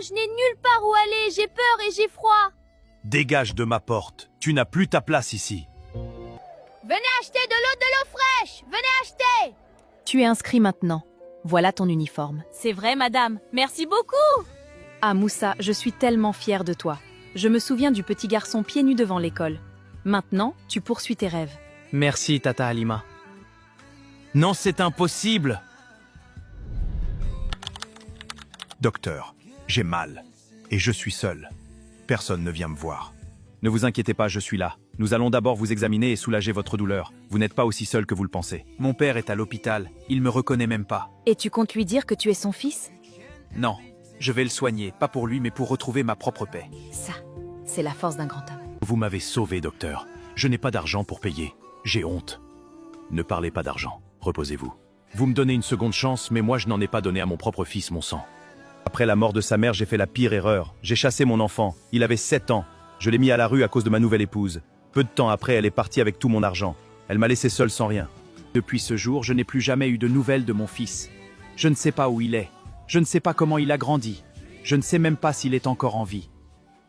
je n'ai nulle part où aller, j'ai peur et j'ai froid. Dégage de ma porte, tu n'as plus ta place ici. Venez acheter de l'eau fraîche, venez acheter. Tu es inscrit maintenant. Voilà ton uniforme. C'est vrai, madame. Merci beaucoup. Ah Moussa, je suis tellement fière de toi. Je me souviens du petit garçon pieds nus devant l'école. Maintenant, tu poursuis tes rêves. Merci, Tata Halima. Non, c'est impossible. Docteur, j'ai mal. Et je suis seul. Personne ne vient me voir. Ne vous inquiétez pas, je suis là. Nous allons d'abord vous examiner et soulager votre douleur. Vous n'êtes pas aussi seul que vous le pensez. Mon père est à l'hôpital. Il me reconnaît même pas. Et tu comptes lui dire que tu es son fils? Non, je vais le soigner. Pas pour lui, mais pour retrouver ma propre paix. Ça, c'est la force d'un grand homme. Vous m'avez sauvé, docteur. Je n'ai pas d'argent pour payer. J'ai honte. Ne parlez pas d'argent. Reposez-vous. Vous me donnez une seconde chance, mais moi je n'en ai pas donné à mon propre fils mon sang. Après la mort de sa mère, j'ai fait la pire erreur. J'ai chassé mon enfant. Il avait 7 ans. Je l'ai mis à la rue à cause de ma nouvelle épouse. Peu de temps après, elle est partie avec tout mon argent. Elle m'a laissé seul sans rien. Depuis ce jour, je n'ai plus jamais eu de nouvelles de mon fils. Je ne sais pas où il est. Je ne sais pas comment il a grandi. Je ne sais même pas s'il est encore en vie.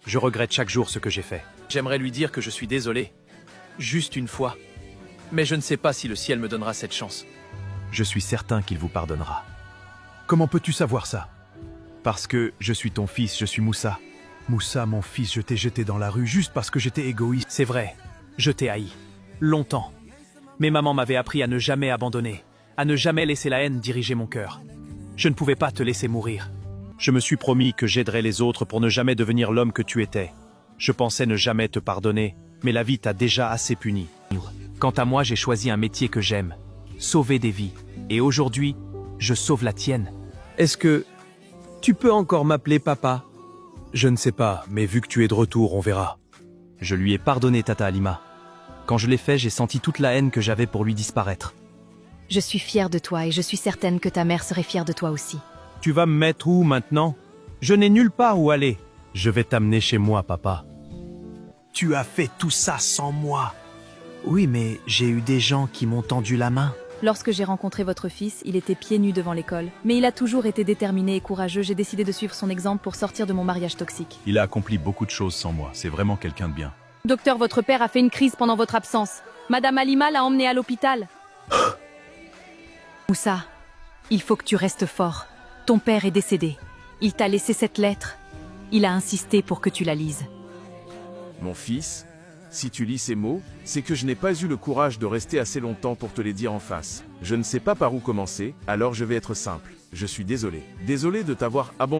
Je regrette chaque jour ce que j'ai fait. J'aimerais lui dire que je suis désolé. Juste une fois. Mais je ne sais pas si le ciel me donnera cette chance. Je suis certain qu'il vous pardonnera. Comment peux-tu savoir ça? Parce que je suis ton fils, je suis Moussa. Moussa, mon fils, je t'ai jeté dans la rue juste parce que j'étais égoïste. C'est vrai, je t'ai haï. Longtemps. Mais maman m'avait appris à ne jamais abandonner, à ne jamais laisser la haine diriger mon cœur. Je ne pouvais pas te laisser mourir. Je me suis promis que j'aiderais les autres pour ne jamais devenir l'homme que tu étais. Je pensais ne jamais te pardonner, mais la vie t'a déjà assez puni. Quant à moi, j'ai choisi un métier que j'aime, sauver des vies. Et aujourd'hui, je sauve la tienne. Est-ce que tu peux encore m'appeler papa? Je ne sais pas, mais vu que tu es de retour, on verra. Je lui ai pardonné, Tata Halima. Quand je l'ai fait, j'ai senti toute la haine que j'avais pour lui disparaître. Je suis fière de toi et je suis certaine que ta mère serait fière de toi aussi. Tu vas me mettre où maintenant? Je n'ai nulle part où aller. Je vais t'amener chez moi, papa. Tu as fait tout ça sans moi. Oui, mais j'ai eu des gens qui m'ont tendu la main. Lorsque j'ai rencontré votre fils, il était pieds nus devant l'école. Mais il a toujours été déterminé et courageux. J'ai décidé de suivre son exemple pour sortir de mon mariage toxique. Il a accompli beaucoup de choses sans moi. C'est vraiment quelqu'un de bien. Docteur, votre père a fait une crise pendant votre absence. Madame Halima l'a emmené à l'hôpital. Moussa, il faut que tu restes fort. Ton père est décédé. Il t'a laissé cette lettre. Il a insisté pour que tu la lises. Mon fils, si tu lis ces mots, c'est que je n'ai pas eu le courage de rester assez longtemps pour te les dire en face. Je ne sais pas par où commencer, alors je vais être simple. Je suis désolé. Désolé de t'avoir abandonné.